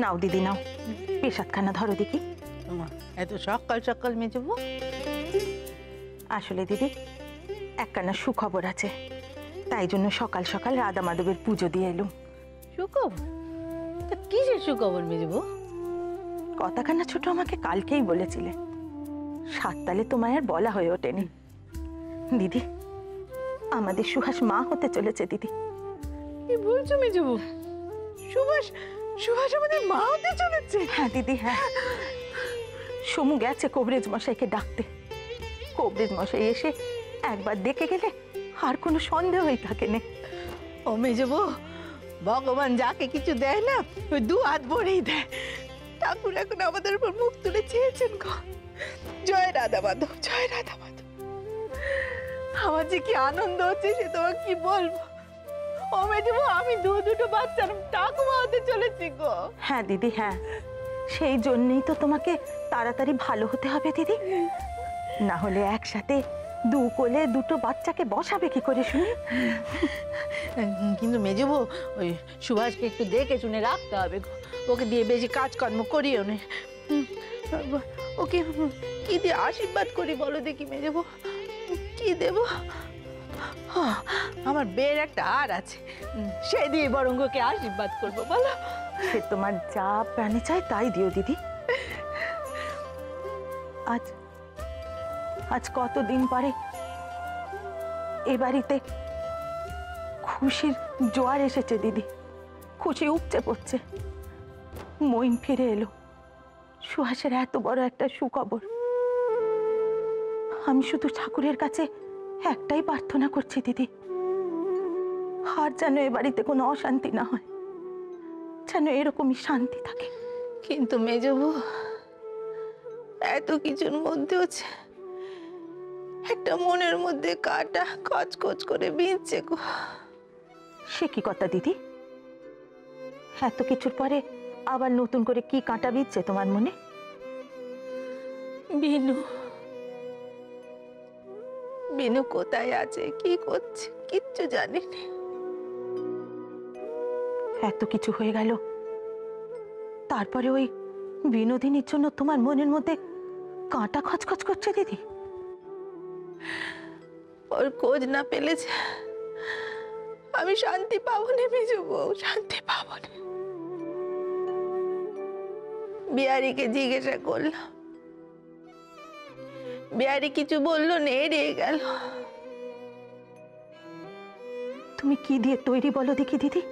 নাও দিদি নাও, পেশাদখানা ধরো দেখি। এত সকাল সকাল মেজবো? আসলে দিদি একখানা সুখবর আছে, তাই জন্য সকাল সকাল রাধা মাধবের পুজো দিয়ে এলুম। সুখবর? তা কিসের সুখবর মেজবো? কথাখানা ছোট আমাকে কালকেই বলেছিলে, সাত তালে তোমায় আর বলা হয়ে ওঠেনি। দিদি আমাদের সুহাস মা হতে চলেছে দিদি। কি বলছো মেজবো? সুভাষ সুভাষ আমাদের মা হতে চলেছে? হ্যাঁ দিদি হ্যাঁ। সমু গেছে কবরেজ মশাইকে ডাকতে। কবরেজ মশাই এসে একবার দেখে গেলে আর কোনো সন্দেহই থাকে না। ও মেজবো, ভগবান যাকে কিছু দেয় না ওই দু হাত ভরেই দেয়। ঠাকুর এখন আমাদের উপর মুখ তুলে চেয়েছেন গো। জয় রাধা মাধব, জয় রাধা মাধব। আমার যে কি আনন্দ হচ্ছে সে তোমাকে কি বলবো। ও মেজবো, আমি দুটো বাচ্চার ঠাকুমা হতে চলেছি গো। হ্যাঁ দিদি হ্যাঁ, সেই জন্যই তো তোমাকে তাড়াতাড়ি ভালো হতে হবে দিদি, না হলে একসাথে দু কোলে দুটো বাচ্চাকে বসাবে কি করে শুনি। কিন্তু মেজবো ওই সুভাষকে একটু দেখে শুনে রাখতে হবে গো। ওকে দিয়ে বেশি কাজকর্ম করিও না। ওকে কি দিয়ে আশীর্বাদ করি বলো দেখি মেজবো, কি দেব? আমার বের একটা আর আছে, সে দিয়ে বরং ওকে আশীর্বাদ করবো বলো। সে তোমার যা প্রাণে চায় তাই দিও দিদি। আজ আজ কতদিন পরে এ বাড়িতে খুশির জোয়ার এসেছে দিদি, খুশি উপচে পড়ছে। মইন ফিরে এলো, সুহাসের এত বড় একটা সুখবর। আমি শুধু ঠাকুরের কাছে একটাই প্রার্থনা করছি দিদি, আর যেন এ বাড়িতে কোনো অশান্তি না হয়, যেন এরকমই শান্তি থাকে। কিন্তু মেজবো এত কিছুর মধ্যেও একটা মনের মধ্যে কাটা খচখচ করে বিঁধছে গো। সে কি কথা দিদি? এত কিছুর পরে আবার নতুন করে কি কাঁটা বিঁধছে তোমার মনে? বিনু, বিনু কোথায় আছে, কি করছে কিচ্ছু জানি না। এত কিছু হয়ে গেল, তারপরে ওই বিনোদিনীর জন্য তোমার মনের মধ্যে কাঁটা খচখচ করছে দিদি? ওর খোঁজ না পেলে আমি শান্তি পাবো না মেজবো, শান্তি পাবো না। বিহারীকে জিজ্ঞাসা করলাম, বিহারী কিছু বললো না, এড়িয়ে গেল। তুমি কি দিয়ে তৈরি বলো দেখি দিদি?